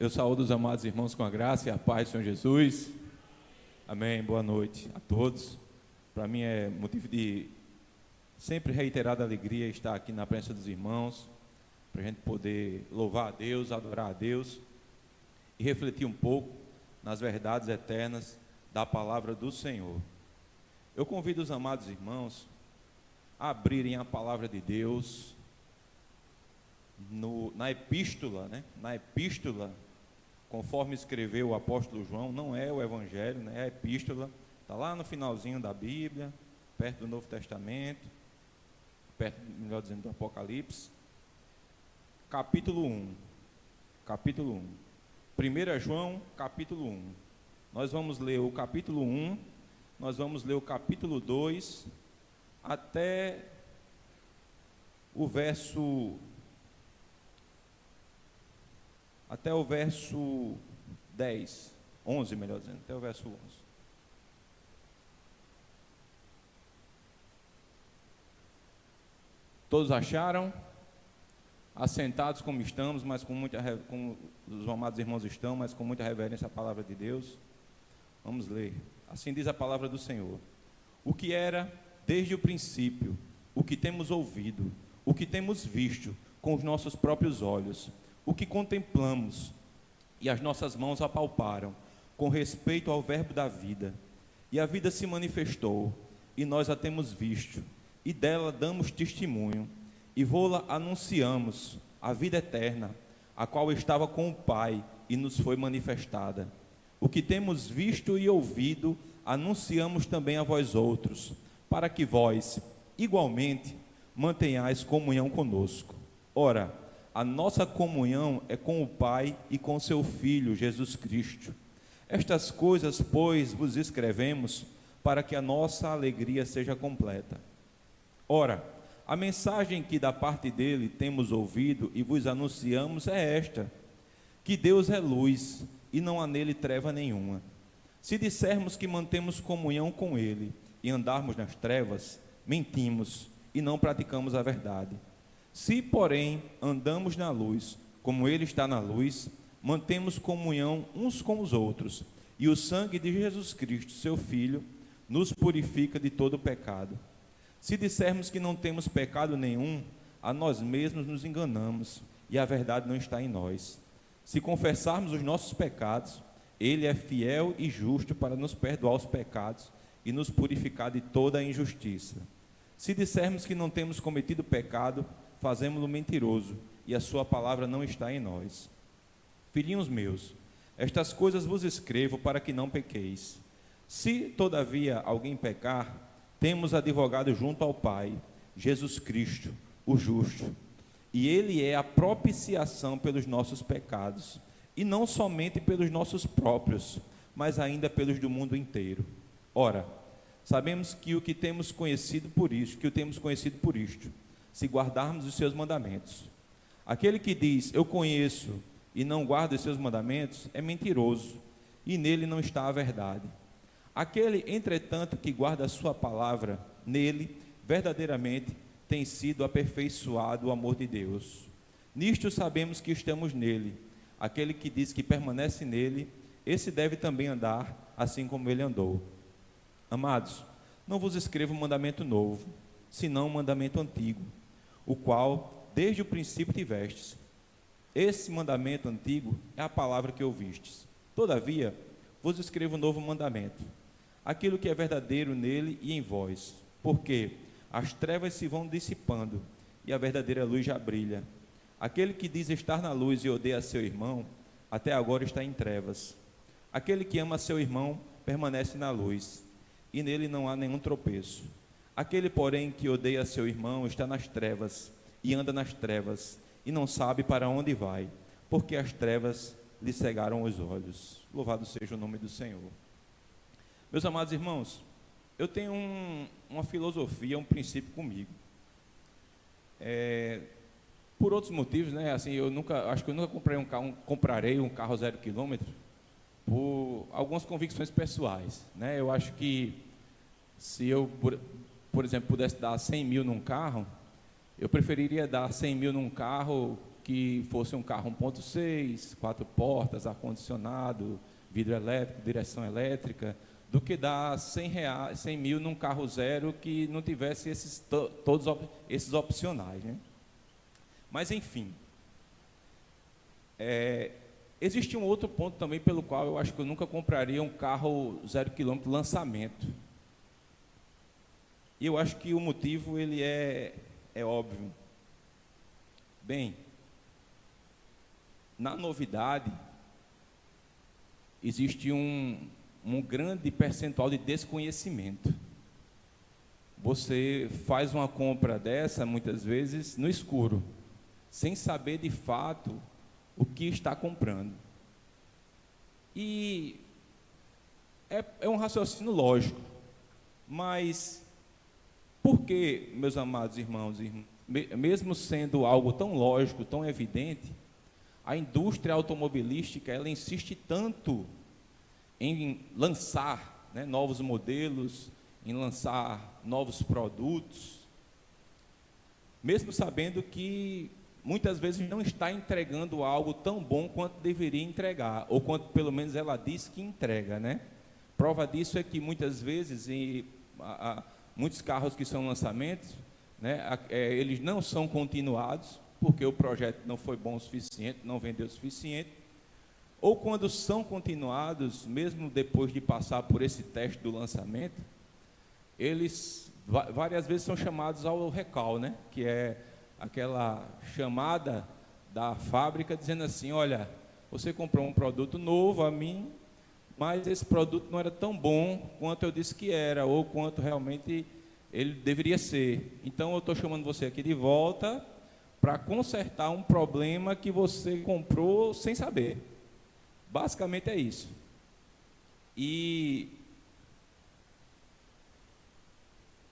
Eu saúdo os amados irmãos com a graça e a paz do Senhor Jesus. Amém. Boa noite a todos. Para mim é motivo de sempre reiterada alegria estar aqui na presença dos irmãos, para a gente poder louvar a Deus, adorar a Deus e refletir um pouco nas verdades eternas da palavra do Senhor. Eu convido os amados irmãos a abrirem a palavra de Deus na epístola, Na epístola, conforme escreveu o apóstolo João, não é o evangelho, É a epístola, está lá no finalzinho da Bíblia, perto do Novo Testamento, perto, melhor dizendo, do Apocalipse, capítulo 1, 1 João, capítulo 1, nós vamos ler o capítulo 1, nós vamos ler o capítulo 2, até o verso 10, 11, melhor dizendo, até o verso 11. Todos acharam? Assentados como estamos, mas como os amados irmãos estão, mas com muita reverência à palavra de Deus. Vamos ler. Assim diz a palavra do Senhor. O que era desde o princípio, o que temos ouvido, o que temos visto com os nossos próprios olhos, o que contemplamos e as nossas mãos apalparam com respeito ao verbo da vida. E a vida se manifestou, e nós a temos visto, e dela damos testemunho, e vô-la anunciamos, a vida eterna, a qual estava com o Pai e nos foi manifestada. O que temos visto e ouvido, anunciamos também a vós outros, para que vós, igualmente, mantenhais comunhão conosco. Ora, a nossa comunhão é com o Pai e com seu Filho, Jesus Cristo. Estas coisas, pois, vos escrevemos, para que a nossa alegria seja completa. Ora, a mensagem que da parte dele temos ouvido e vos anunciamos é esta: que Deus é luz e não há nele treva nenhuma. Se dissermos que mantemos comunhão com ele e andarmos nas trevas, mentimos e não praticamos a verdade. Se, porém, andamos na luz, como ele está na luz, mantemos comunhão uns com os outros, e o sangue de Jesus Cristo, seu Filho, nos purifica de todo pecado. Se dissermos que não temos pecado nenhum, a nós mesmos nos enganamos, e a verdade não está em nós. Se confessarmos os nossos pecados, ele é fiel e justo para nos perdoar os pecados e nos purificar de toda a injustiça. Se dissermos que não temos cometido pecado, fazemo-lo mentiroso, e a sua palavra não está em nós. Filhinhos meus, estas coisas vos escrevo para que não pequeis. Se, todavia, alguém pecar, temos advogado junto ao Pai, Jesus Cristo, o justo, e ele é a propiciação pelos nossos pecados, e não somente pelos nossos próprios, mas ainda pelos do mundo inteiro. Ora, sabemos que o temos conhecido por isto, se guardarmos os seus mandamentos. Aquele que diz, eu conheço, e não guarda os seus mandamentos, é mentiroso, e nele não está a verdade. Aquele, entretanto, que guarda a sua palavra, nele, verdadeiramente, tem sido aperfeiçoado o amor de Deus. Nisto sabemos que estamos nele. Aquele que diz que permanece nele, esse deve também andar, assim como ele andou. Amados, não vos escrevo um mandamento novo, senão um mandamento antigo, o qual desde o princípio tivestes. Esse mandamento antigo é a palavra que ouvistes. Todavia, vos escrevo um novo mandamento, aquilo que é verdadeiro nele e em vós, porque as trevas se vão dissipando e a verdadeira luz já brilha. Aquele que diz estar na luz e odeia seu irmão, até agora está em trevas. Aquele que ama seu irmão permanece na luz, e nele não há nenhum tropeço. Aquele, porém, que odeia seu irmão está nas trevas, e anda nas trevas, e não sabe para onde vai, porque as trevas lhe cegaram os olhos. Louvado seja o nome do Senhor. Meus amados irmãos, eu tenho uma filosofia, um princípio comigo. Por outros motivos, Assim, acho que eu nunca comprarei um carro 0 km, por algumas convicções pessoais, Eu acho que se eu, por exemplo, pudesse dar 100 mil num carro, eu preferiria dar 100 mil num carro que fosse um carro 1.6, 4 portas, ar-condicionado, vidro elétrico, direção elétrica, do que dar 100 mil num carro zero que não tivesse todos esses opcionais, né? Mas, enfim, existe um outro ponto também pelo qual eu acho que eu nunca compraria um carro 0 km lançamento. E eu acho que o motivo ele é óbvio. Bem, na novidade, existe um grande percentual de desconhecimento. Você faz uma compra dessa, muitas vezes, no escuro, sem saber de fato o que está comprando. E é um raciocínio lógico, mas por que, meus amados irmãos e irmãs, mesmo sendo algo tão lógico, tão evidente, a indústria automobilística ela insiste tanto em lançar, né, novos modelos, em lançar novos produtos, mesmo sabendo que muitas vezes não está entregando algo tão bom quanto deveria entregar, ou quanto pelo menos ela diz que entrega, né? Prova disso é que muitas vezes, muitos carros que são lançamentos, né, eles não são continuados, porque o projeto não foi bom o suficiente, não vendeu o suficiente, ou quando são continuados, mesmo depois de passar por esse teste do lançamento, eles várias vezes são chamados ao recall, né, que é aquela chamada da fábrica dizendo assim: olha, você comprou um produto novo a mim, mas esse produto não era tão bom quanto eu disse que era, ou quanto realmente ele deveria ser. Então eu estou chamando você aqui de volta para consertar um problema que você comprou sem saber. Basicamente é isso. E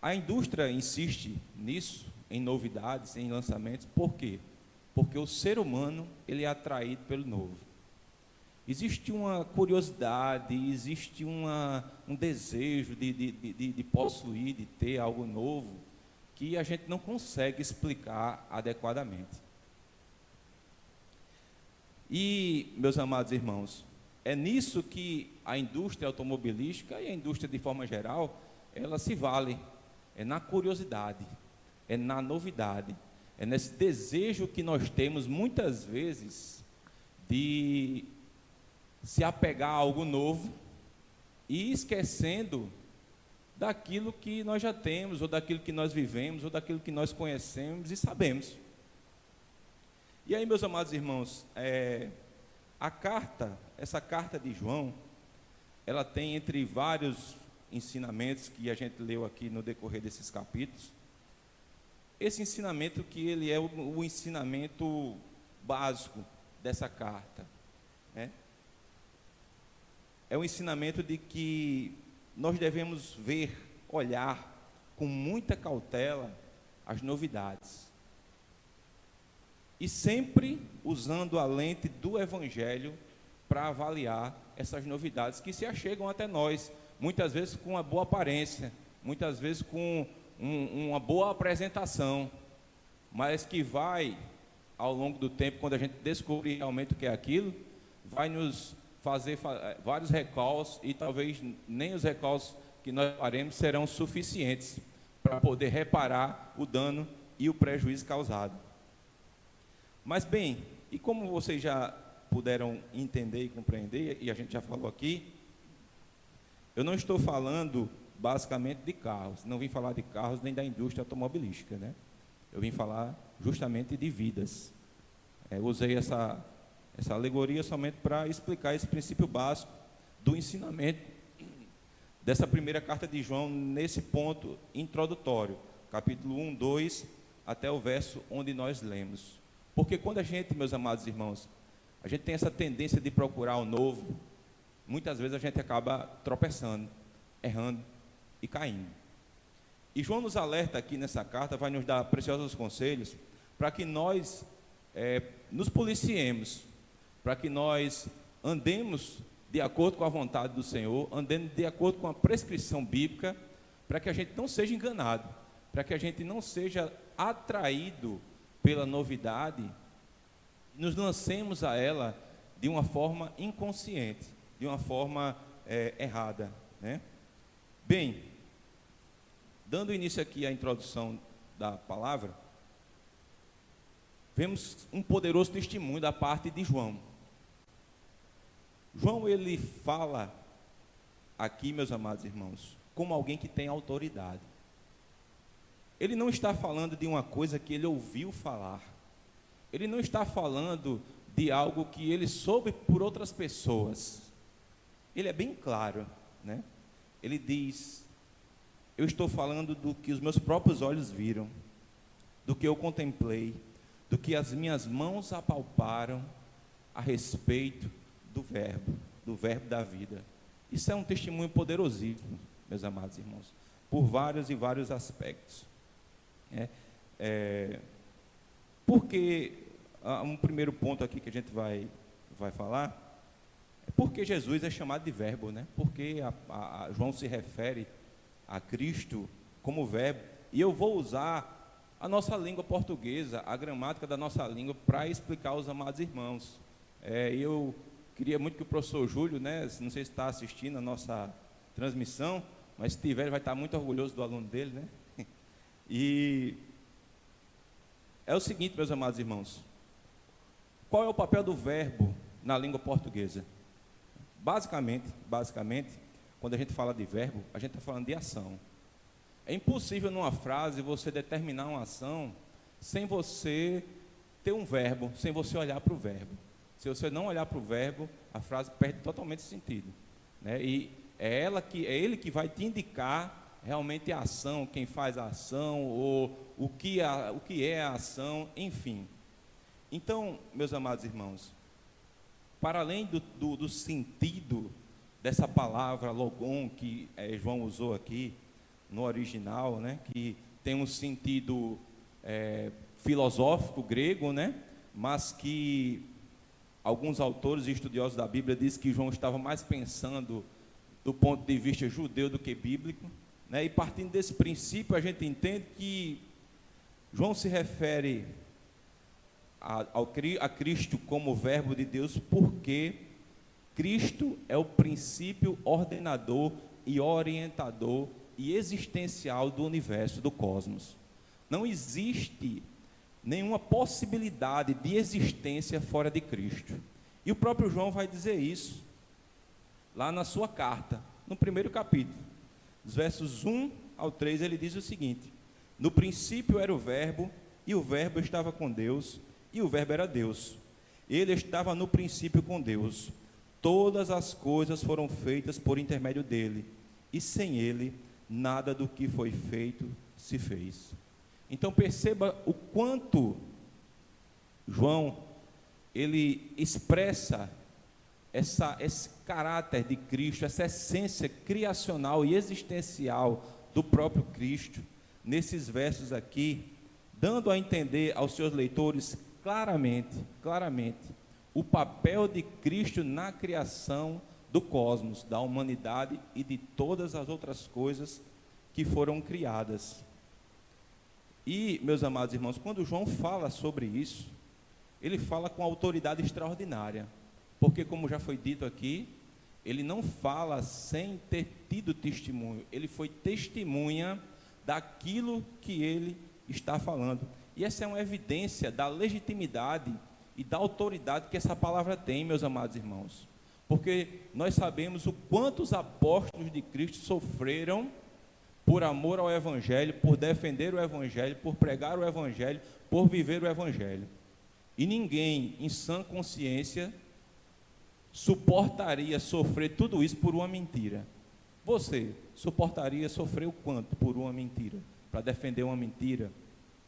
a indústria insiste nisso, em novidades, em lançamentos. Por quê? Porque o ser humano ele é atraído pelo novo. Existe uma curiosidade, existe um desejo de possuir, de ter algo novo, que a gente não consegue explicar adequadamente. E, meus amados irmãos, é nisso que a indústria automobilística e a indústria de forma geral, ela se vale. É na curiosidade, é na novidade, é nesse desejo que nós temos muitas vezes de se apegar a algo novo e esquecendo daquilo que nós já temos, ou daquilo que nós vivemos, ou daquilo que nós conhecemos e sabemos. E aí, meus amados irmãos, essa carta de João, ela tem, entre vários ensinamentos que a gente leu aqui no decorrer desses capítulos, esse ensinamento que ele é o ensinamento básico dessa carta, né? É um ensinamento de que nós devemos olhar com muita cautela as novidades. E sempre usando a lente do Evangelho para avaliar essas novidades que se achegam até nós, muitas vezes com uma boa aparência, muitas vezes com uma boa apresentação, mas que vai, ao longo do tempo, quando a gente descobrir realmente o que é aquilo, vai nos fazer vários recalls, e talvez nem os recalls que nós faremos serão suficientes para poder reparar o dano e o prejuízo causado. Mas bem, e como vocês já puderam entender e compreender, e a gente já falou aqui, eu não estou falando basicamente de carros, não vim falar de carros nem da indústria automobilística, né? Eu vim falar justamente de vidas. Usei essa alegoria somente para explicar esse princípio básico do ensinamento dessa primeira carta de João, nesse ponto introdutório, capítulo 1, 2, até o verso onde nós lemos. Porque quando a gente, meus amados irmãos, a gente tem essa tendência de procurar o novo, muitas vezes a gente acaba tropeçando, errando e caindo. E João nos alerta aqui nessa carta, vai nos dar preciosos conselhos para que nós nos policiemos, para que nós andemos de acordo com a vontade do Senhor, andemos de acordo com a prescrição bíblica, para que a gente não seja enganado, para que a gente não seja atraído pela novidade nos lancemos a ela de uma forma inconsciente, de uma forma errada, né? Bem, dando início aqui à introdução da palavra, vemos um poderoso testemunho da parte de João. João, ele fala aqui, meus amados irmãos, como alguém que tem autoridade. Ele não está falando de uma coisa que ele ouviu falar. Ele não está falando de algo que ele soube por outras pessoas. Ele é bem claro, né? Ele diz: eu estou falando do que os meus próprios olhos viram, do que eu contemplei, do que as minhas mãos apalparam a respeito do verbo da vida. Isso é um testemunho poderosíssimo, meus amados irmãos, por vários e vários aspectos. Porque um primeiro ponto aqui que a gente vai falar é porque Jesus é chamado de verbo, né? Porque João se refere a Cristo como verbo, e eu vou usar a nossa língua portuguesa, a gramática da nossa língua, para explicar aos amados irmãos. Eu queria muito que o professor Júlio, né, não sei se está assistindo a nossa transmissão, mas se tiver, ele vai estar muito orgulhoso do aluno dele, né? E é o seguinte, meus amados irmãos, qual é o papel do verbo na língua portuguesa? Basicamente, quando a gente fala de verbo, a gente está falando de ação. É impossível numa frase você determinar uma ação sem você ter um verbo, sem você olhar para o verbo. Se você não olhar para o verbo, a frase perde totalmente sentido, né? E é ele que vai te indicar realmente a ação, quem faz a ação, ou o que é a ação, enfim. Então, meus amados irmãos, para além do sentido dessa palavra logon que João usou aqui no original, né, que tem um sentido filosófico grego, né, mas que alguns autores e estudiosos da Bíblia dizem que João estava mais pensando do ponto de vista judeu do que bíblico, né, e partindo desse princípio a gente entende que João se refere a Cristo como verbo de Deus porque Cristo é o princípio ordenador e orientador e existencial do universo, do cosmos. Não existe nenhuma possibilidade de existência fora de Cristo. E o próprio João vai dizer isso lá na sua carta, no primeiro capítulo, dos versos 1 ao 3, ele diz o seguinte: no princípio era o verbo, e o verbo estava com Deus, e o verbo era Deus. Ele estava no princípio com Deus. Todas as coisas foram feitas por intermédio dele, e sem ele, nada do que foi feito se fez. Então perceba o quanto João, ele expressa esse caráter de Cristo, essa essência criacional e existencial do próprio Cristo, nesses versos aqui, dando a entender aos seus leitores claramente, o papel de Cristo na criação do cosmos, da humanidade e de todas as outras coisas que foram criadas. E, meus amados irmãos, quando João fala sobre isso, ele fala com autoridade extraordinária, porque, como já foi dito aqui, ele não fala sem ter tido testemunho, ele foi testemunha daquilo que ele está falando. E essa é uma evidência da legitimidade e da autoridade que essa palavra tem, meus amados irmãos, porque nós sabemos o quanto os apóstolos de Cristo sofreram por amor ao Evangelho, por defender o Evangelho, por pregar o Evangelho, por viver o Evangelho. E ninguém, em sã consciência, suportaria sofrer tudo isso por uma mentira. Você suportaria sofrer o quanto por uma mentira? Para defender uma mentira?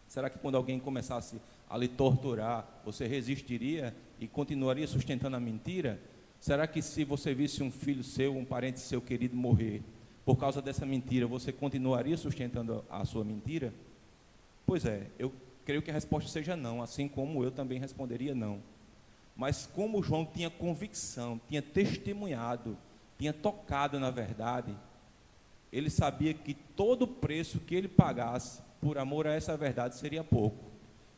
Será que quando alguém começasse a lhe torturar, você resistiria e continuaria sustentando a mentira? Será que se você visse um filho seu, um parente seu querido morrer, por causa dessa mentira, você continuaria sustentando a sua mentira? Pois é, eu creio que a resposta seja não, assim como eu também responderia não. Mas como João tinha convicção, tinha testemunhado, tinha tocado na verdade, ele sabia que todo o preço que ele pagasse por amor a essa verdade seria pouco.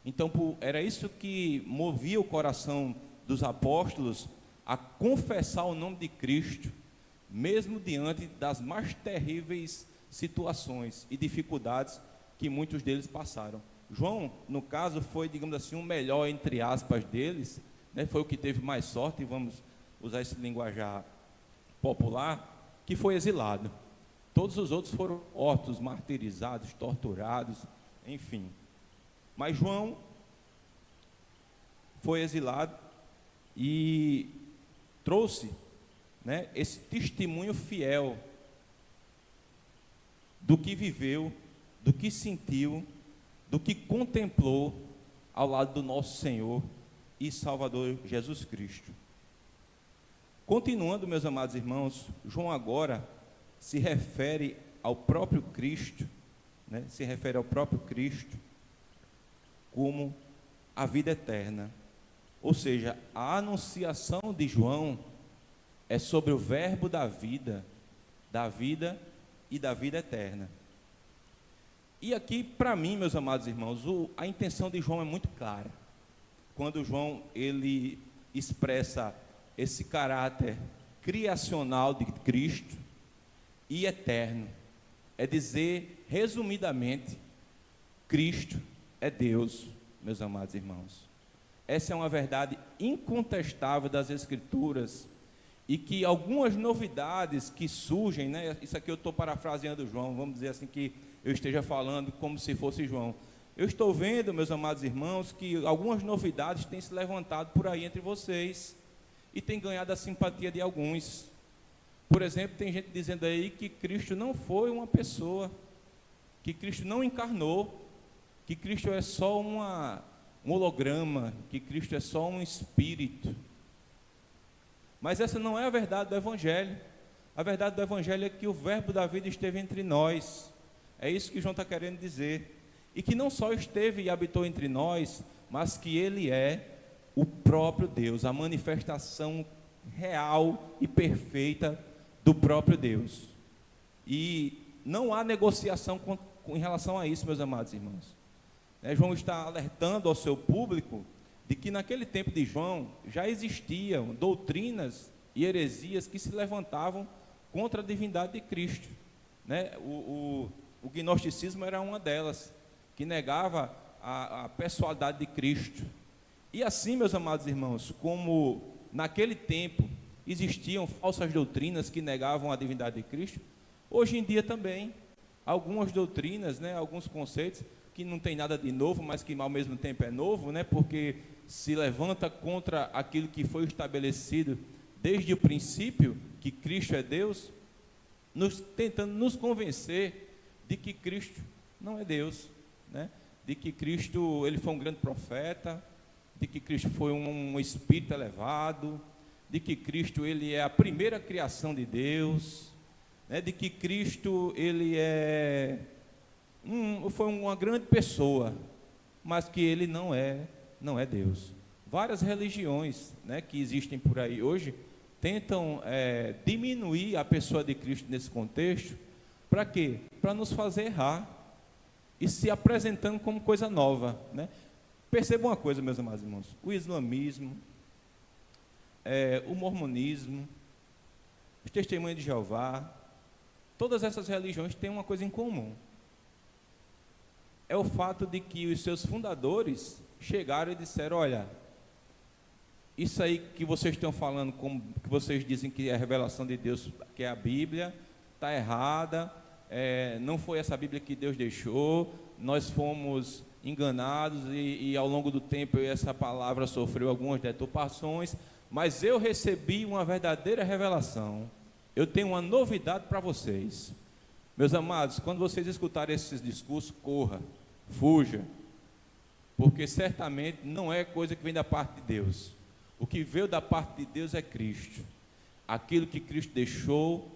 Então, era isso que movia o coração dos apóstolos a confessar o nome de Cristo, mesmo diante das mais terríveis situações e dificuldades que muitos deles passaram. João, no caso, foi, digamos assim, o melhor, entre aspas, deles, né? Foi o que teve mais sorte, vamos usar esse linguajar popular, que foi exilado. Todos os outros foram mortos, martirizados, torturados, enfim. Mas João foi exilado e trouxe, né, esse testemunho fiel do que viveu, do que sentiu, do que contemplou ao lado do nosso Senhor e Salvador Jesus Cristo. Continuando, meus amados irmãos, João agora se refere ao próprio Cristo, né, se refere ao próprio Cristo como a vida eterna. Ou seja, a anunciação de João é sobre o verbo da vida e da vida eterna. E aqui, para mim, meus amados irmãos, a intenção de João é muito clara. Quando João ele expressa esse caráter criacional de Cristo e eterno, é dizer, resumidamente, Cristo é Deus, meus amados irmãos. Essa é uma verdade incontestável das Escrituras, e que algumas novidades que surgem, né, isso aqui eu estou parafraseando João, vamos dizer assim, que eu esteja falando como se fosse João. Eu estou vendo, meus amados irmãos, que algumas novidades têm se levantado por aí entre vocês, e têm ganhado a simpatia de alguns. Por exemplo, tem gente dizendo aí que Cristo não foi uma pessoa, que Cristo não encarnou, que Cristo é só um holograma, que Cristo é só um espírito. Mas essa não é a verdade do Evangelho. A verdade do Evangelho é que o verbo da vida esteve entre nós. É isso que João está querendo dizer. E que não só esteve e habitou entre nós, mas que Ele é o próprio Deus, a manifestação real e perfeita do próprio Deus. E não há negociação em relação a isso, meus amados irmãos. João está alertando ao seu público de que naquele tempo de João já existiam doutrinas e heresias que se levantavam contra a divindade de Cristo. O gnosticismo era uma delas, que negava a pessoalidade de Cristo. E assim, meus amados irmãos, como naquele tempo existiam falsas doutrinas que negavam a divindade de Cristo, hoje em dia também, algumas doutrinas, alguns conceitos que não tem nada de novo, mas que ao mesmo tempo é novo, porque se levanta contra aquilo que foi estabelecido desde o princípio, que Cristo é Deus, tentando nos convencer de que Cristo não é Deus, de que Cristo ele foi um grande profeta, de que Cristo foi um espírito elevado, de que Cristo ele é a primeira criação de Deus, de que Cristo ele foi uma grande pessoa, mas que ele não é Deus. Várias religiões, que existem por aí hoje tentam diminuir a pessoa de Cristo nesse contexto. Para quê? Para nos fazer errar e se apresentando como coisa nova, Perceba uma coisa, meus amados irmãos: o islamismo, o mormonismo, os testemunhos de Jeová, todas essas religiões têm uma coisa em comum. É o fato de que os seus fundadores chegaram e disseram: olha, isso aí que vocês estão falando, como que vocês dizem que é a revelação de Deus, que é a Bíblia, está errada, não foi essa Bíblia que Deus deixou, nós fomos enganados e ao longo do tempo essa palavra sofreu algumas deturpações, mas eu recebi uma verdadeira revelação, eu tenho uma novidade para vocês. Meus amados, quando vocês escutarem esses discursos, corra, fuja, porque certamente não é coisa que vem da parte de Deus. O que veio da parte de Deus é Cristo, aquilo que Cristo deixou,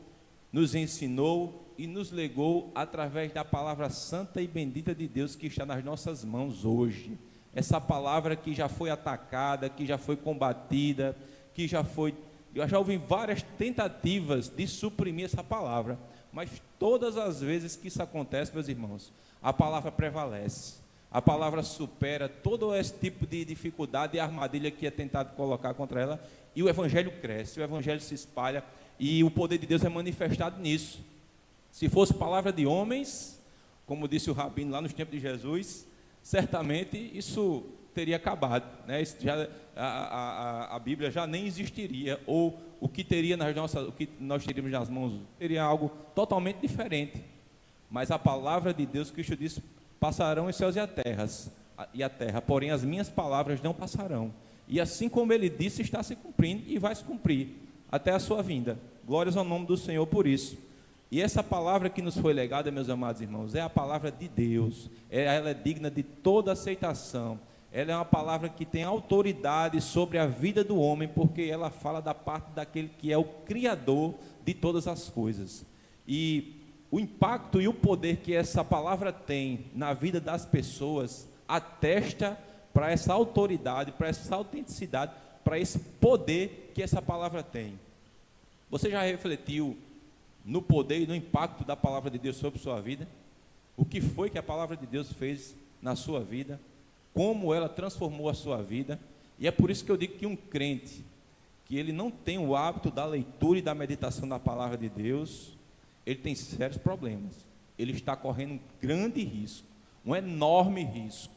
nos ensinou e nos legou através da palavra santa e bendita de Deus que está nas nossas mãos hoje. Essa palavra que já foi atacada, que já foi combatida, eu já ouvi várias tentativas de suprimir essa palavra, mas todas as vezes que isso acontece, meus irmãos, a palavra prevalece, A palavra supera todo esse tipo de dificuldade e armadilha que é tentado colocar contra ela, e o evangelho cresce, o evangelho se espalha, e o poder de Deus é manifestado nisso. Se fosse palavra de homens, como disse o rabino lá nos tempos de Jesus, certamente isso teria acabado, né? A Bíblia já nem existiria, ou o que o que nós teríamos nas mãos seria algo totalmente diferente. Mas a palavra de Deus, Cristo disse, passarão os céus e a terra, porém as minhas palavras não passarão. E assim como ele disse, está se cumprindo e vai se cumprir até a sua vinda. Glórias ao nome do Senhor por isso. E essa palavra que nos foi legada, meus amados irmãos, é a palavra de Deus. Ela é digna de toda aceitação. Ela é uma palavra que tem autoridade sobre a vida do homem, porque ela fala da parte daquele que é o Criador de todas as coisas. E o impacto e o poder que essa palavra tem na vida das pessoas atesta para essa autoridade, para essa autenticidade, para esse poder que essa palavra tem. Você já refletiu no poder e no impacto da palavra de Deus sobre sua vida? O que foi que a palavra de Deus fez na sua vida? Como ela transformou a sua vida? E é por isso que eu digo que um crente que ele não tem o hábito da leitura e da meditação da palavra de Deus, ele tem sérios problemas. Ele está correndo um grande risco, um enorme risco,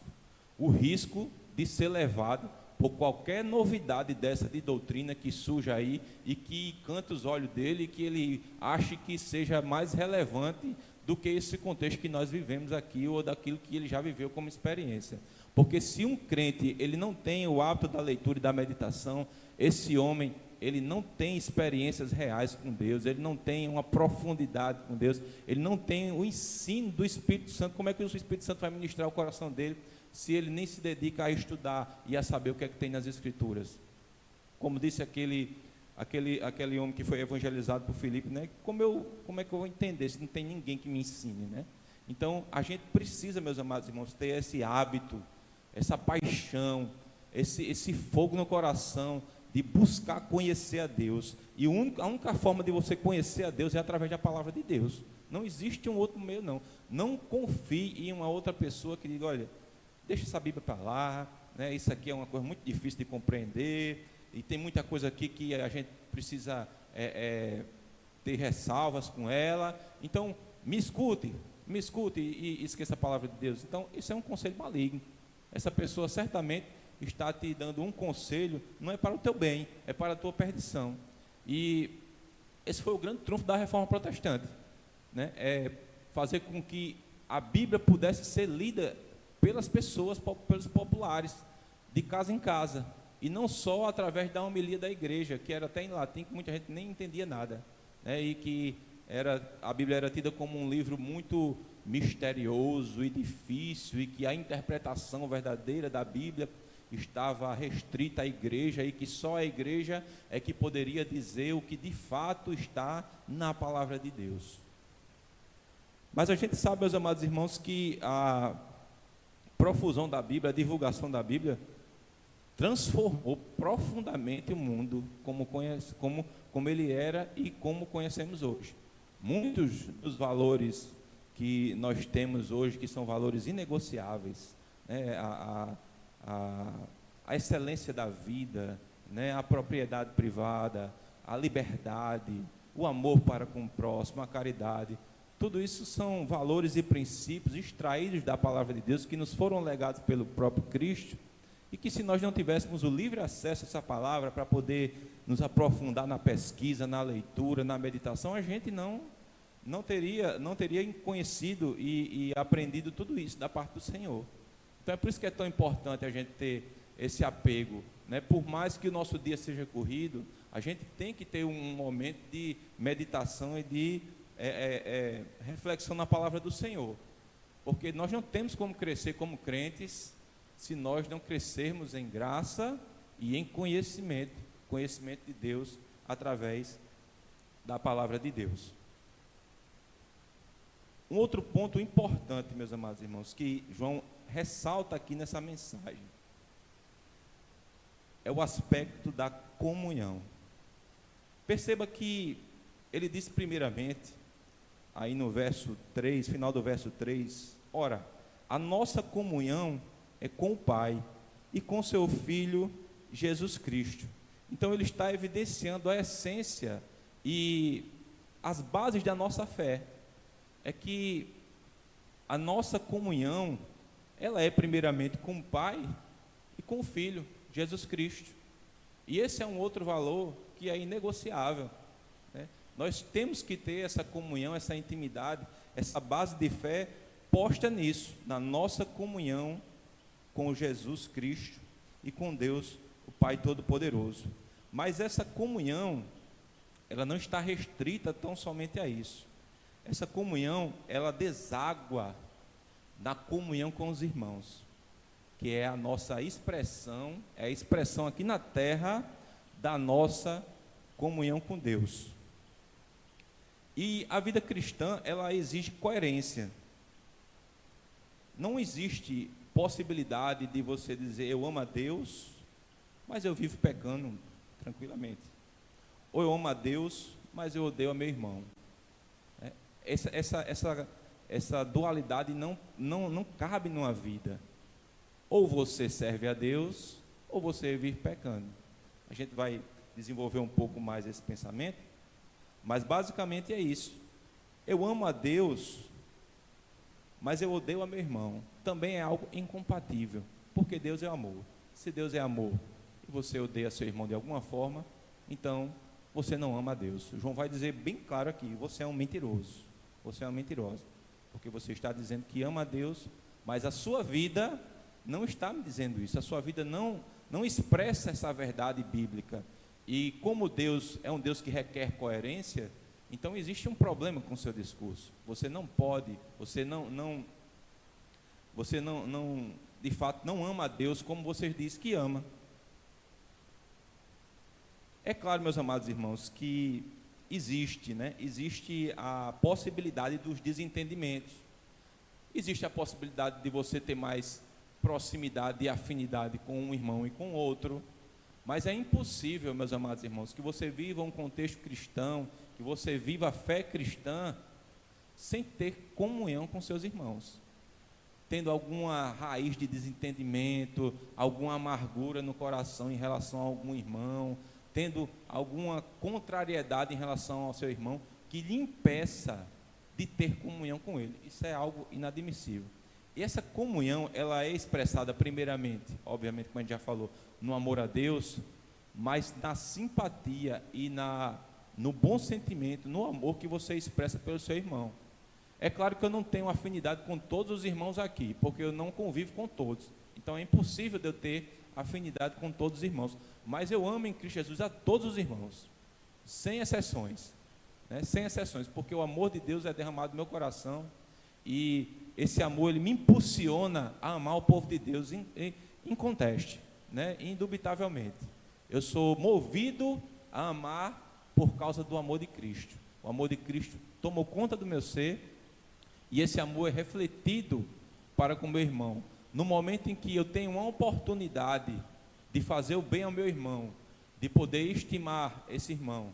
o risco de ser levado por qualquer novidade dessa de doutrina que surja aí e que canta os olhos dele, e que ele ache que seja mais relevante do que esse contexto que nós vivemos aqui, ou daquilo que ele já viveu como experiência. Porque se um crente ele não tem o hábito da leitura e da meditação, esse homem ele não tem experiências reais com Deus, ele não tem uma profundidade com Deus, ele não tem o ensino do Espírito Santo. Como é que o Espírito Santo vai ministrar o coração dele, se ele nem se dedica a estudar e a saber o que é que tem nas Escrituras? Como disse aquele homem que foi evangelizado por Filipe, né? Como é que eu vou entender se não tem ninguém que me ensine, né? Então, a gente precisa, meus amados irmãos, ter esse hábito, essa paixão, esse fogo no coração, de buscar conhecer a Deus. E a única forma de você conhecer a Deus é através da palavra de Deus. Não existe um outro meio, não. Não confie em uma outra pessoa que diga, olha, deixa essa Bíblia para lá, né? Isso aqui é uma coisa muito difícil de compreender, e tem muita coisa aqui que a gente precisa ter ressalvas com ela. Então, me escute e esqueça a palavra de Deus. Então, isso é um conselho maligno. Essa pessoa certamente está te dando um conselho, não é para o teu bem, é para a tua perdição. E esse foi o grande trunfo da reforma protestante, né? É fazer com que a Bíblia pudesse ser lida pelas pessoas, pelos populares, de casa em casa, e não só através da homilia da igreja, que era até em latim, que muita gente nem entendia nada, né? E que a Bíblia era tida como um livro muito misterioso e difícil, e que a interpretação verdadeira da Bíblia estava restrita à igreja, e que só a igreja é que poderia dizer o que de fato está na palavra de Deus. Mas a gente sabe, meus amados irmãos, que a profusão da Bíblia, a divulgação da Bíblia, transformou profundamente o mundo como ele era e como conhecemos hoje. Muitos dos valores que nós temos hoje, que são valores inegociáveis, né? A excelência da vida, né? A propriedade privada, a liberdade, o amor para com o próximo, a caridade, tudo isso são valores e princípios extraídos da palavra de Deus, que nos foram legados pelo próprio Cristo, e que, se nós não tivéssemos o livre acesso a essa palavra para poder nos aprofundar na pesquisa, na leitura, na meditação, a gente não teria conhecido e aprendido tudo isso da parte do Senhor. Então é por isso que é tão importante a gente ter esse apego, né? Por mais que o nosso dia seja corrido, a gente tem que ter um momento de meditação e de reflexão na palavra do Senhor, porque nós não temos como crescer como crentes se nós não crescermos em graça e em conhecimento de Deus através da palavra de Deus. Um outro ponto importante, meus amados irmãos, que João ressalta aqui nessa mensagem, é o aspecto da comunhão. Perceba que ele diz primeiramente, aí no verso 3, final do verso 3, ora, a nossa comunhão é com o Pai e com seu Filho Jesus Cristo. Então ele está evidenciando a essência e as bases da nossa fé. É que a nossa comunhão, ela é primeiramente com o Pai e com o Filho, Jesus Cristo. E esse é um outro valor que é inegociável, né? Nós temos que ter essa comunhão, essa intimidade, essa base de fé posta nisso, na nossa comunhão com Jesus Cristo e com Deus, o Pai Todo-Poderoso. Mas essa comunhão, ela não está restrita tão somente a isso. Essa comunhão, ela deságua na comunhão com os irmãos, que é a nossa expressão, é a expressão aqui na terra da nossa comunhão com Deus. E a vida cristã, ela exige coerência. Não existe possibilidade de você dizer, eu amo a Deus, mas eu vivo pecando tranquilamente. Ou eu amo a Deus, mas eu odeio a meu irmão. Essa dualidade não cabe numa vida. Ou você serve a Deus, ou você vive pecando. A gente vai desenvolver um pouco mais esse pensamento, mas basicamente é isso. Eu amo a Deus, mas eu odeio a meu irmão. Também é algo incompatível, porque Deus é amor. Se Deus é amor e você odeia seu irmão de alguma forma, então você não ama a Deus. João vai dizer bem claro aqui, você é um mentiroso. Você é uma mentirosa, porque você está dizendo que ama a Deus, mas a sua vida não está me dizendo isso. A sua vida não expressa essa verdade bíblica. E como Deus é um Deus que requer coerência, então existe um problema com o seu discurso. Você não pode, você não de fato não ama a Deus como você diz que ama. É claro, meus amados irmãos, que existe a possibilidade dos desentendimentos. Existe a possibilidade de você ter mais proximidade e afinidade com um irmão e com outro. Mas é impossível, meus amados irmãos, que você viva um contexto cristão, que você viva a fé cristã, sem ter comunhão com seus irmãos. Tendo alguma raiz de desentendimento, alguma amargura no coração em relação a algum irmão, tendo alguma contrariedade em relação ao seu irmão, que lhe impeça de ter comunhão com ele. Isso é algo inadmissível. E essa comunhão, ela é expressada primeiramente, obviamente, como a gente já falou, no amor a Deus, mas na simpatia e no bom sentimento, no amor que você expressa pelo seu irmão. É claro que eu não tenho afinidade com todos os irmãos aqui, porque eu não convivo com todos. Então é impossível de eu ter afinidade com todos os irmãos. Mas eu amo em Cristo Jesus a todos os irmãos, sem exceções, né? Sem exceções, porque o amor de Deus é derramado no meu coração, e esse amor, ele me impulsiona a amar o povo de Deus inconteste, né? Indubitavelmente. Eu sou movido a amar por causa do amor de Cristo. O amor de Cristo tomou conta do meu ser, e esse amor é refletido para com o meu irmão. No momento em que eu tenho uma oportunidade de fazer o bem ao meu irmão, de poder estimar esse irmão,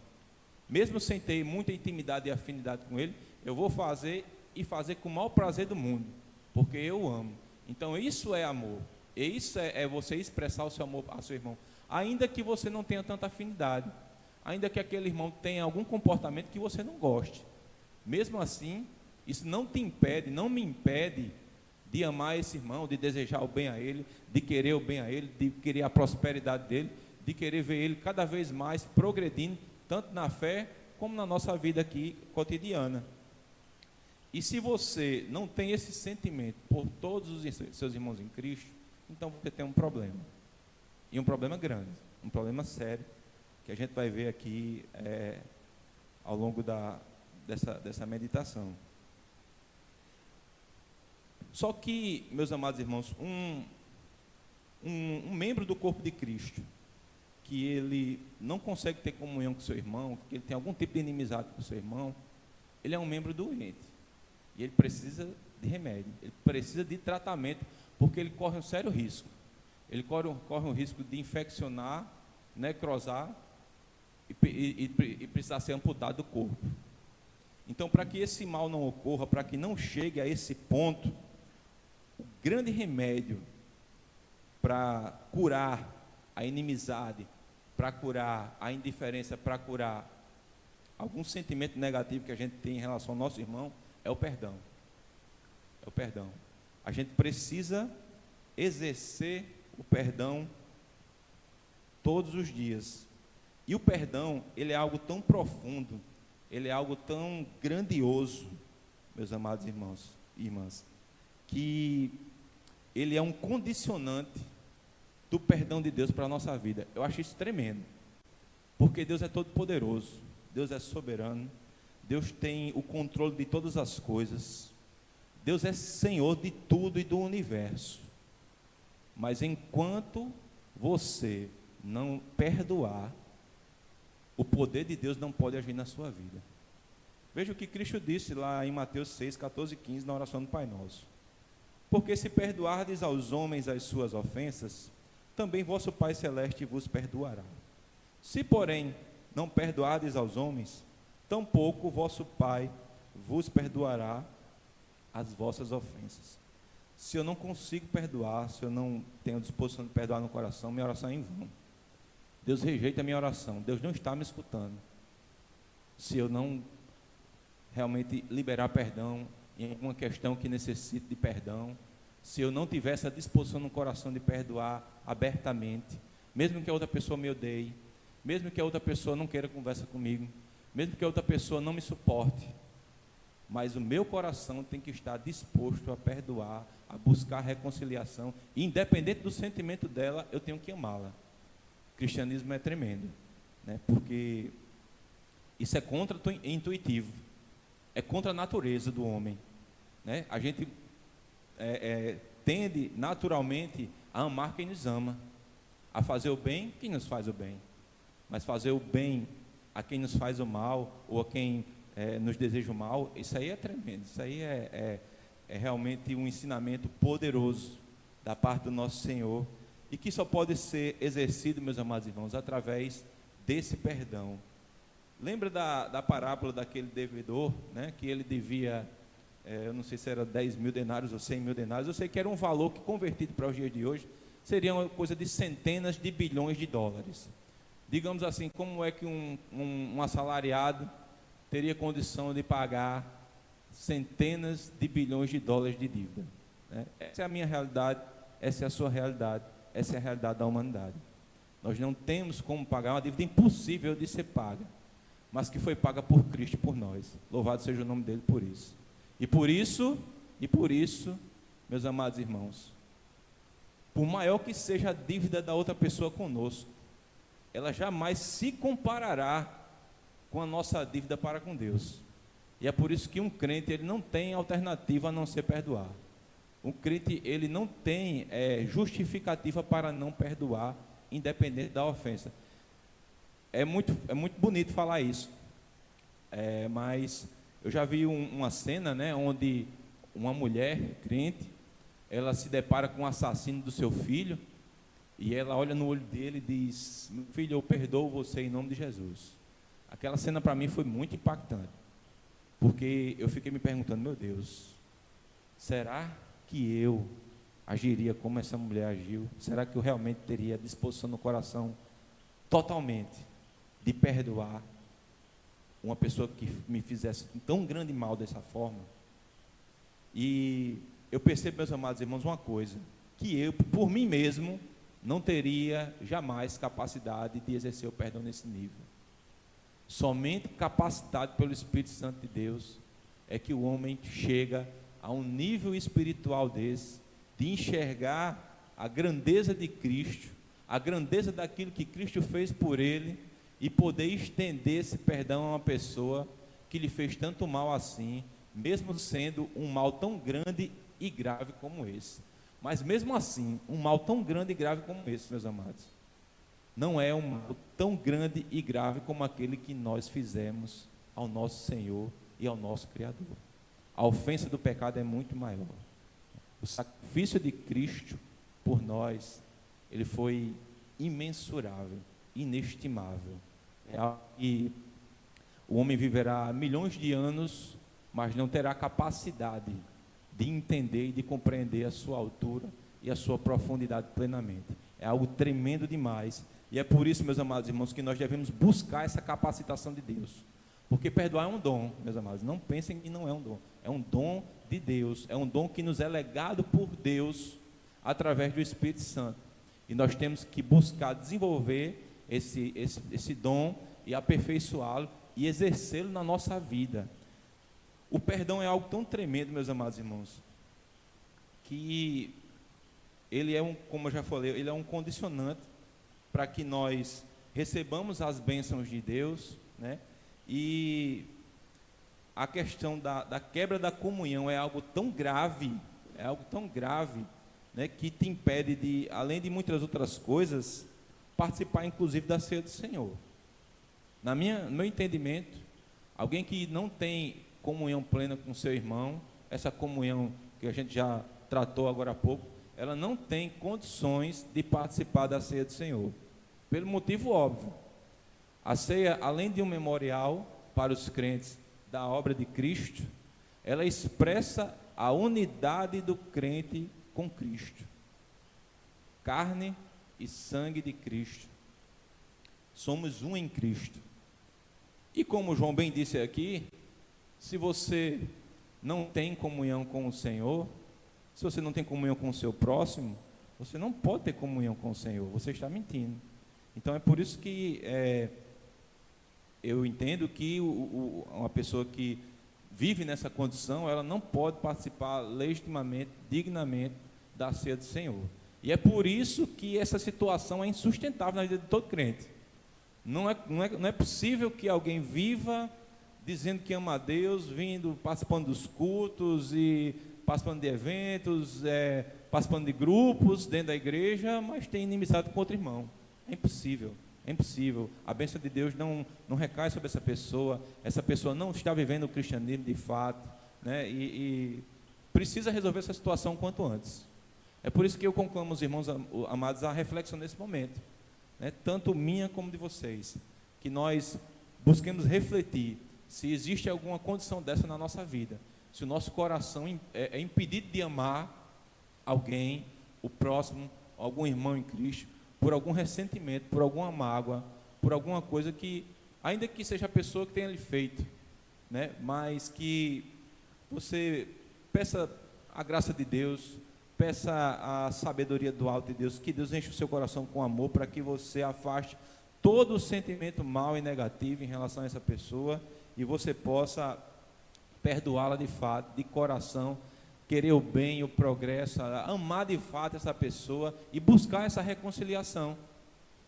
mesmo sem ter muita intimidade e afinidade com ele, eu vou fazer e fazer com o maior prazer do mundo, porque eu amo. Então isso é amor, e isso é você expressar o seu amor ao seu irmão, ainda que você não tenha tanta afinidade, ainda que aquele irmão tenha algum comportamento que você não goste. Mesmo assim, isso não te impede, não me impede de amar esse irmão, de desejar o bem a ele, de querer o bem a ele, de querer a prosperidade dele, de querer ver ele cada vez mais progredindo, tanto na fé como na nossa vida aqui cotidiana. E se você não tem esse sentimento por todos os seus irmãos em Cristo, então você tem um problema, e um problema grande, um problema sério, que a gente vai ver aqui ao longo dessa meditação. Só que, meus amados irmãos, um membro do corpo de Cristo, que ele não consegue ter comunhão com seu irmão, que ele tem algum tipo de inimizade com seu irmão, ele é um membro doente, e ele precisa de remédio, ele precisa de tratamento, porque ele corre um sério risco. Ele corre um risco de infeccionar, necrosar e precisar ser amputado do corpo. Então, para que esse mal não ocorra, para que não chegue a esse ponto, o grande remédio para curar a inimizade, para curar a indiferença, para curar algum sentimento negativo que a gente tem em relação ao nosso irmão, é o perdão. É o perdão. A gente precisa exercer o perdão todos os dias. E o perdão, ele é algo tão profundo, ele é algo tão grandioso, meus amados irmãos e irmãs, que ele é um condicionante do perdão de Deus para a nossa vida. Eu acho isso tremendo, porque Deus é todo poderoso, Deus é soberano, Deus tem o controle de todas as coisas, Deus é Senhor de tudo e do universo. Mas enquanto você não perdoar, o poder de Deus não pode agir na sua vida. Veja o que Cristo disse lá em Mateus 6, 14 e 15, na oração do Pai Nosso. Porque se perdoardes aos homens as suas ofensas, também vosso Pai Celeste vos perdoará. Se, porém, não perdoardes aos homens, tampouco vosso Pai vos perdoará as vossas ofensas. Se eu não consigo perdoar, se eu não tenho disposição de perdoar no coração, minha oração é em vão. Deus rejeita a minha oração, Deus não está me escutando. Se eu não realmente liberar perdão em alguma questão que necessite de perdão, se eu não tiver essa disposição no coração de perdoar abertamente, mesmo que a outra pessoa me odeie, mesmo que a outra pessoa não queira conversa comigo, mesmo que a outra pessoa não me suporte, mas o meu coração tem que estar disposto a perdoar, a buscar reconciliação, e independente do sentimento dela, eu tenho que amá-la. O cristianismo é tremendo, né? Porque isso é contra-intuitivo, é contra a natureza do homem, né? A gente tende naturalmente a amar quem nos ama, a fazer o bem quem nos faz o bem, mas fazer o bem a quem nos faz o mal, ou a quem nos deseja o mal, isso aí é tremendo, isso aí é realmente um ensinamento poderoso da parte do nosso Senhor, e que só pode ser exercido, meus amados irmãos, através desse perdão. Lembra da parábola daquele devedor, né, que ele devia, eu não sei se era 10 mil denários ou 100 mil denários, eu sei que era um valor que, convertido para os dias de hoje, seria uma coisa de centenas de bilhões de dólares. Digamos assim, como é que um assalariado teria condição de pagar centenas de bilhões de dólares de dívida, né? Essa é a minha realidade, essa é a sua realidade, essa é a realidade da humanidade. Nós não temos como pagar uma dívida impossível de ser paga, mas que foi paga por Cristo e por nós. Louvado seja o nome dele por isso. E por isso, meus amados irmãos, por maior que seja a dívida da outra pessoa conosco, ela jamais se comparará com a nossa dívida para com Deus. E é por isso que um crente, ele não tem alternativa a não ser perdoar. Um crente, ele não tem justificativa para não perdoar, independente da ofensa. É muito bonito falar isso, mas eu já vi uma cena, né, onde uma mulher crente, ela se depara com o assassino do seu filho, e ela olha no olho dele e diz: meu filho, eu perdoo você em nome de Jesus. Aquela cena para mim foi muito impactante, porque eu fiquei me perguntando: meu Deus, será que eu agiria como essa mulher agiu? Será que eu realmente teria disposição no coração totalmente de perdoar uma pessoa que me fizesse tão grande mal dessa forma? E eu percebo, meus amados irmãos, uma coisa, que eu, por mim mesmo, não teria jamais capacidade de exercer o perdão nesse nível. Somente capacitado pelo Espírito Santo de Deus é que o homem chega a um nível espiritual desse, de enxergar a grandeza de Cristo, a grandeza daquilo que Cristo fez por ele, e poder estender esse perdão a uma pessoa que lhe fez tanto mal assim, mesmo sendo um mal tão grande e grave como esse. Mas mesmo assim, um mal tão grande e grave como esse, meus amados, não é um mal tão grande e grave como aquele que nós fizemos ao nosso Senhor e ao nosso Criador. A ofensa do pecado é muito maior. O sacrifício de Cristo por nós, ele foi imensurável, inestimável. E o homem viverá milhões de anos, mas não terá capacidade de entender e de compreender a sua altura e a sua profundidade plenamente. É algo tremendo demais. E é por isso, meus amados irmãos, que nós devemos buscar essa capacitação de Deus. Porque perdoar é um dom, meus amados. Não pensem que não é um dom. É um dom de Deus. É um dom que nos é legado por Deus através do Espírito Santo. E nós temos que buscar desenvolver esse dom e aperfeiçoá-lo e exercê-lo na nossa vida. O perdão é algo tão tremendo, meus amados irmãos, que ele é como eu já falei, ele é um condicionante para que nós recebamos as bênçãos de Deus, né? E a questão da quebra da comunhão é algo tão grave, né, que te impede de, além de muitas outras coisas, participar inclusive da ceia do Senhor. No meu entendimento, alguém que não tem comunhão plena com seu irmão, essa comunhão que a gente já tratou agora há pouco, ela não tem condições de participar da ceia do Senhor, pelo motivo óbvio. A ceia, além de um memorial para os crentes da obra de Cristo, ela expressa a unidade do crente com Cristo. Carne e sangue de Cristo. Somos um em Cristo. E como João bem disse aqui, se você não tem comunhão com o Senhor, se você não tem comunhão com o seu próximo, você não pode ter comunhão com o Senhor, você está mentindo. Então é por isso que eu entendo que uma pessoa que vive nessa condição, ela não pode participar legitimamente, dignamente da ceia do Senhor. E é por isso que essa situação é insustentável na vida de todo crente. Não é possível que alguém viva dizendo que ama a Deus, participando dos cultos e participando de eventos, participando de grupos dentro da igreja, mas tem inimizade com outro irmão. É impossível. É impossível. A bênção de Deus não recai sobre essa pessoa não está vivendo o cristianismo de fato, né? E precisa resolver essa situação quanto antes. É por isso que eu conclamo os irmãos amados a reflexão nesse momento, né? Tanto minha como de vocês, que nós busquemos refletir se existe alguma condição dessa na nossa vida, se o nosso coração é impedido de amar alguém, o próximo, algum irmão em Cristo, por algum ressentimento, por alguma mágoa, por alguma coisa que, ainda que seja a pessoa que tenha lhe feito, né, mas que você peça a graça de Deus, peça a sabedoria do alto de Deus, que Deus enche o seu coração com amor, para que você afaste todo o sentimento mau e negativo em relação a essa pessoa, e você possa perdoá-la de fato, de coração, querer o bem, o progresso, amar de fato essa pessoa e buscar essa reconciliação.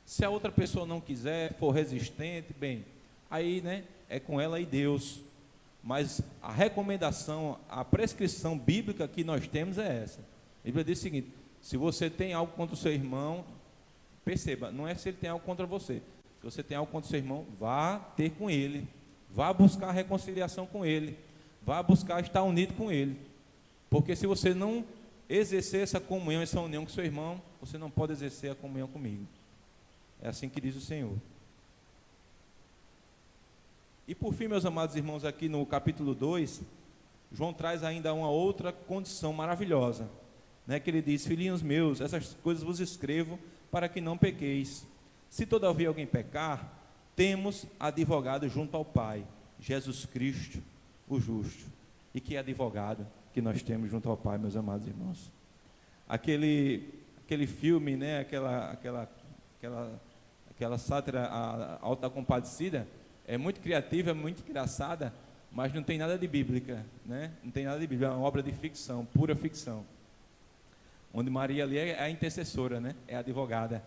Se a outra pessoa não quiser, for resistente, bem, aí, né, é com ela e Deus. Mas a recomendação, a prescrição bíblica que nós temos é essa. A Bíblia diz o seguinte: se você tem algo contra o seu irmão, perceba, não é se ele tem algo contra você. Se você tem algo contra o seu irmão, vá ter com ele, vá buscar a reconciliação com ele, vá buscar estar unido com ele. Porque se você não exercer essa comunhão, essa união com seu irmão, você não pode exercer a comunhão comigo. É assim que diz o Senhor. E por fim, meus amados irmãos, aqui no capítulo 2, João traz ainda uma outra condição maravilhosa, né, que ele diz: filhinhos meus, essas coisas vos escrevo para que não pequeis. Se todavia alguém pecar, temos advogado junto ao Pai, Jesus Cristo, o justo. E que advogado que nós temos junto ao Pai, meus amados irmãos. Aquele filme, né, aquela sátira, a Auto da Compadecida, é muito criativa, é muito engraçada, mas não tem nada de bíblica, né? Não tem nada de bíblica, é uma obra de ficção, pura ficção. Onde Maria ali é a intercessora, né? É a advogada.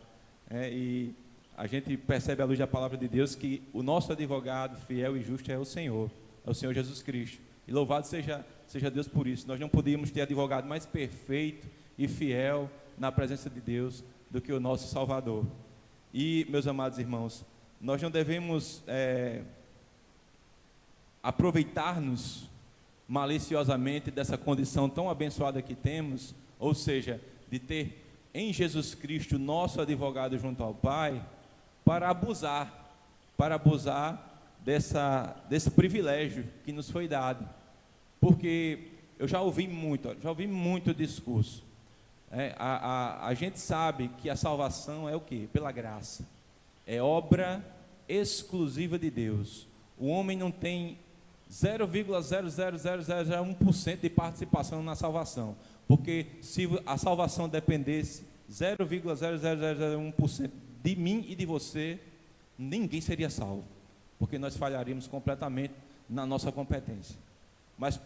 E a gente percebe à luz da palavra de Deus que o nosso advogado fiel e justo é o Senhor Jesus Cristo. E louvado seja Deus por isso. Nós não podíamos ter advogado mais perfeito e fiel na presença de Deus do que o nosso Salvador. E, meus amados irmãos, nós não devemos aproveitar-nos maliciosamente dessa condição tão abençoada que temos, ou seja, de ter em Jesus Cristo nosso advogado junto ao Pai, para abusar desse privilégio que nos foi dado. Porque eu já ouvi muito discurso. A gente sabe que a salvação é o quê? Pela graça. É obra exclusiva de Deus. O homem não tem 0,00001% de participação na salvação. Porque se a salvação dependesse 0,00001% de mim e de você, ninguém seria salvo. Porque nós falharíamos completamente na nossa competência. Mas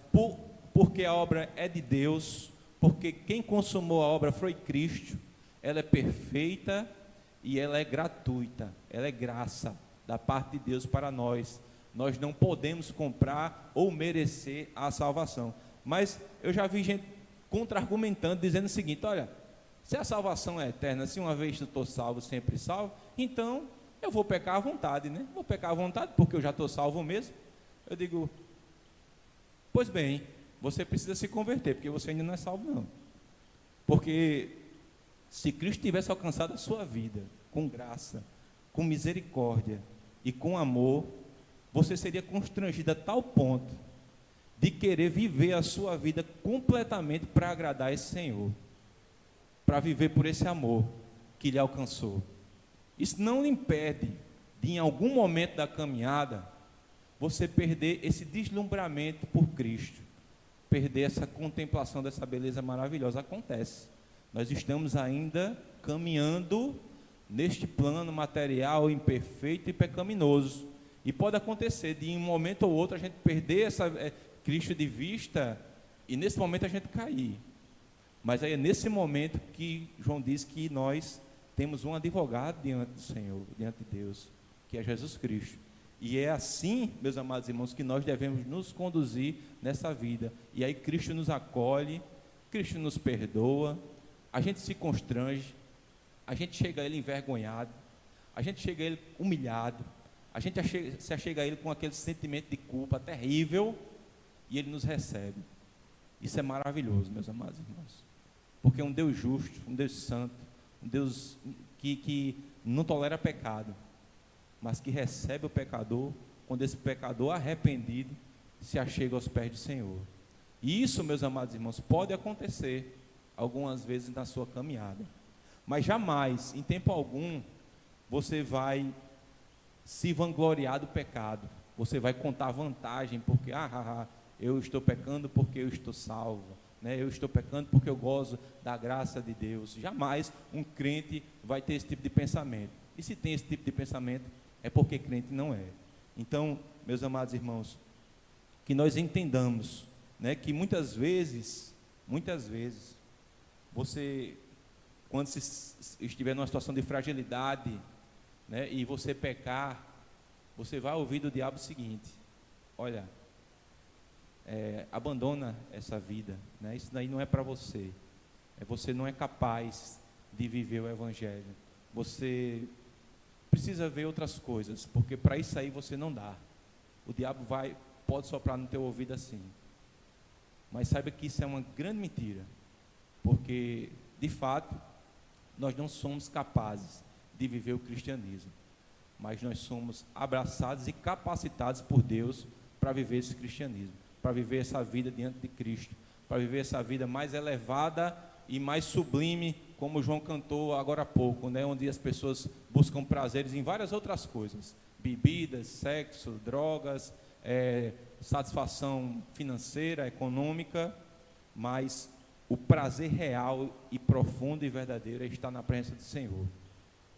porque a obra é de Deus, porque quem consumou a obra foi Cristo, ela é perfeita e ela é gratuita, ela é graça da parte de Deus para nós. Nós não podemos comprar ou merecer a salvação. Mas eu já vi gente contra-argumentando, dizendo o seguinte: olha, se a salvação é eterna, se uma vez eu estou salvo, sempre salvo, então eu vou pecar à vontade, né? Vou pecar à vontade porque eu já estou salvo mesmo. Eu digo, pois bem, você precisa se converter, porque você ainda não é salvo não. Porque se Cristo tivesse alcançado a sua vida com graça, com misericórdia e com amor, você seria constrangido a tal ponto de querer viver a sua vida completamente para agradar esse Senhor, para viver por esse amor que lhe alcançou. Isso não lhe impede de, em algum momento da caminhada, você perder esse deslumbramento por Cristo, perder essa contemplação dessa beleza maravilhosa. Acontece. Nós estamos ainda caminhando neste plano material imperfeito e pecaminoso. E pode acontecer de, em um momento ou outro, a gente perder Cristo de vista e nesse momento a gente cair. Mas é nesse momento que João diz que nós temos um advogado diante do Senhor, diante de Deus, que é Jesus Cristo. E é assim, meus amados irmãos, que nós devemos nos conduzir nessa vida. E aí Cristo nos acolhe, Cristo nos perdoa, a gente se constrange, a gente chega a Ele envergonhado, a gente chega a Ele humilhado, a gente se achega a Ele com aquele sentimento de culpa terrível, e Ele nos recebe. Isso é maravilhoso, meus amados irmãos, porque é um Deus justo, um Deus santo, um Deus que não tolera pecado, mas que recebe o pecador, quando esse pecador arrependido se achega aos pés do Senhor. E isso, meus amados irmãos, pode acontecer algumas vezes na sua caminhada, mas jamais, em tempo algum, você vai se vangloriar do pecado, você vai contar vantagem, porque eu estou pecando porque eu estou salvo, né? Eu estou pecando porque eu gozo da graça de Deus. Jamais um crente vai ter esse tipo de pensamento, e se tem esse tipo de pensamento, é porque crente não é. Então, meus amados irmãos, que nós entendamos, né, que muitas vezes, você, quando estiver numa situação de fragilidade, né, e você pecar, você vai ouvir do diabo o seguinte: olha, abandona essa vida, né, isso daí não é para você, você não é capaz de viver o Evangelho, você precisa ver outras coisas, porque para isso aí você não dá. O diabo pode soprar no teu ouvido assim, mas saiba que isso é uma grande mentira, porque de fato nós não somos capazes de viver o cristianismo, mas nós somos abraçados e capacitados por Deus para viver esse cristianismo, para viver essa vida diante de Cristo, para viver essa vida mais elevada e mais sublime, como João cantou agora há pouco, né? Onde as pessoas buscam prazeres em várias outras coisas, bebidas, sexo, drogas, satisfação financeira, econômica, mas o prazer real e profundo e verdadeiro é estar na presença do Senhor.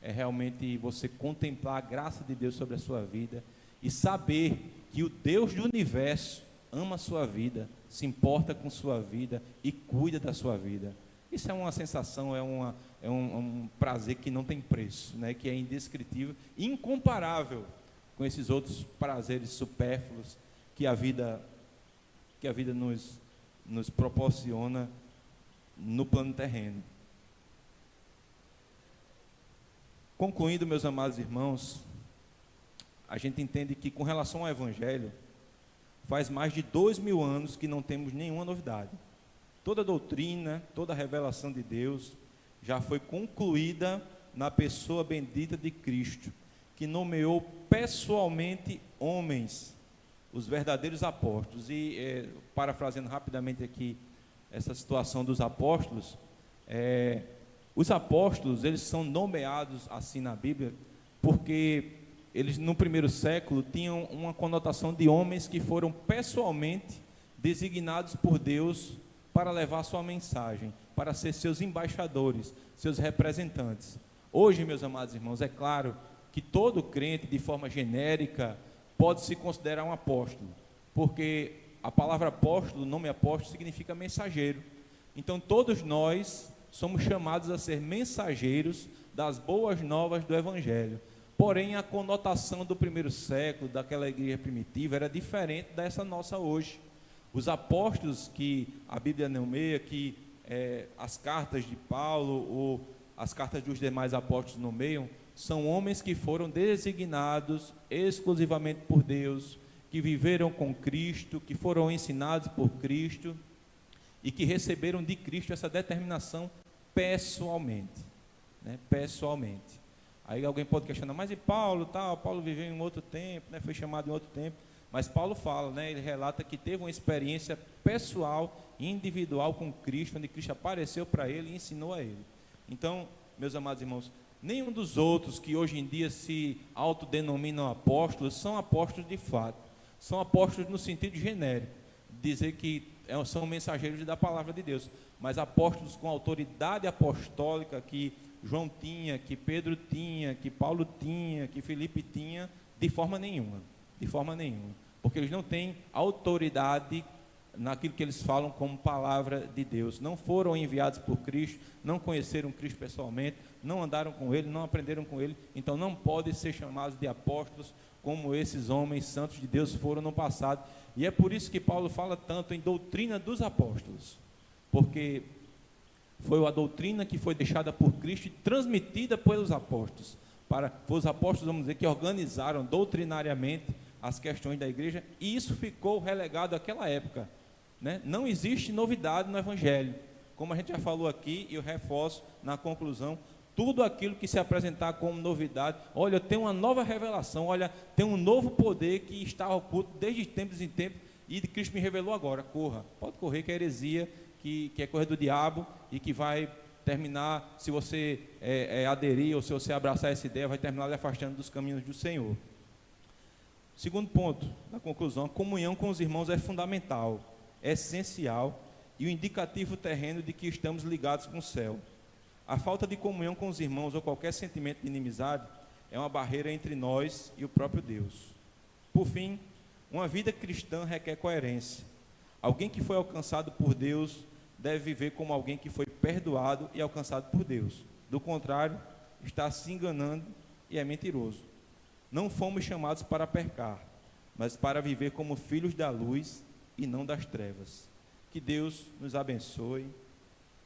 É realmente você contemplar a graça de Deus sobre a sua vida e saber que o Deus do universo ama a sua vida, se importa com sua vida e cuida da sua vida. Isso é uma sensação, é um prazer que não tem preço, né? Que é indescritível, incomparável com esses outros prazeres supérfluos que a vida nos proporciona no plano terreno. Concluindo, meus amados irmãos, a gente entende que, com relação ao Evangelho, faz mais de 2000 anos que não temos nenhuma novidade. Toda doutrina, toda revelação de Deus já foi concluída na pessoa bendita de Cristo, que nomeou pessoalmente homens os verdadeiros apóstolos. E, parafraseando rapidamente aqui essa situação dos apóstolos, os apóstolos, eles são nomeados assim na Bíblia, porque eles no primeiro século tinham uma conotação de homens que foram pessoalmente designados por Deus para levar sua mensagem, para ser seus embaixadores, seus representantes. Hoje, meus amados irmãos, é claro que todo crente, de forma genérica, pode se considerar um apóstolo, porque a palavra apóstolo, o nome apóstolo, significa mensageiro. Então, todos nós somos chamados a ser mensageiros das boas novas do Evangelho. Porém, a conotação do primeiro século, daquela igreja primitiva, era diferente dessa nossa hoje. Os apóstolos que a Bíblia nomeia, que as cartas de Paulo ou as cartas dos demais apóstolos nomeiam, são homens que foram designados exclusivamente por Deus, que viveram com Cristo, que foram ensinados por Cristo e que receberam de Cristo essa determinação pessoalmente, né? Pessoalmente. Aí alguém pode questionar, mas e Paulo, tal? Paulo viveu em outro tempo, né? Foi chamado em outro tempo. Mas Paulo fala, né? Ele relata que teve uma experiência pessoal e individual com Cristo, onde Cristo apareceu para ele e ensinou a ele. Então, meus amados irmãos, nenhum dos outros que hoje em dia se autodenominam apóstolos são apóstolos de fato. São apóstolos no sentido genérico, dizer que são mensageiros da palavra de Deus, mas apóstolos com autoridade apostólica que João tinha, que Pedro tinha, que Paulo tinha, que Filipe tinha, de forma nenhuma, porque eles não têm autoridade naquilo que eles falam como palavra de Deus, não foram enviados por Cristo, não conheceram Cristo pessoalmente, não andaram com Ele, não aprenderam com Ele, então não podem ser chamados de apóstolos como esses homens santos de Deus foram no passado. E é por isso que Paulo fala tanto em doutrina dos apóstolos, porque foi a doutrina que foi deixada por Cristo e transmitida pelos apóstolos. Foi os apóstolos, vamos dizer, que organizaram doutrinariamente as questões da igreja, e isso ficou relegado àquela época, né? Não existe novidade no Evangelho, como a gente já falou aqui, e eu reforço na conclusão, tudo aquilo que se apresentar como novidade, olha, tem uma nova revelação, olha, tem um novo poder que está oculto desde tempos em tempos, e Cristo me revelou agora, corra, pode correr, que é heresia, que é coisa do diabo, e que vai terminar, se você aderir, ou se você abraçar essa ideia, vai terminar lhe afastando dos caminhos do Senhor. Segundo ponto, na conclusão, a comunhão com os irmãos é fundamental, é essencial, e o indicativo terreno de que estamos ligados com o céu. A falta de comunhão com os irmãos, ou qualquer sentimento de inimizade, é uma barreira entre nós e o próprio Deus. Por fim, uma vida cristã requer coerência. Alguém que foi alcançado por Deus deve viver como alguém que foi perdoado e alcançado por Deus. Do contrário, está se enganando e é mentiroso. Não fomos chamados para pecar, mas para viver como filhos da luz e não das trevas. Que Deus nos abençoe.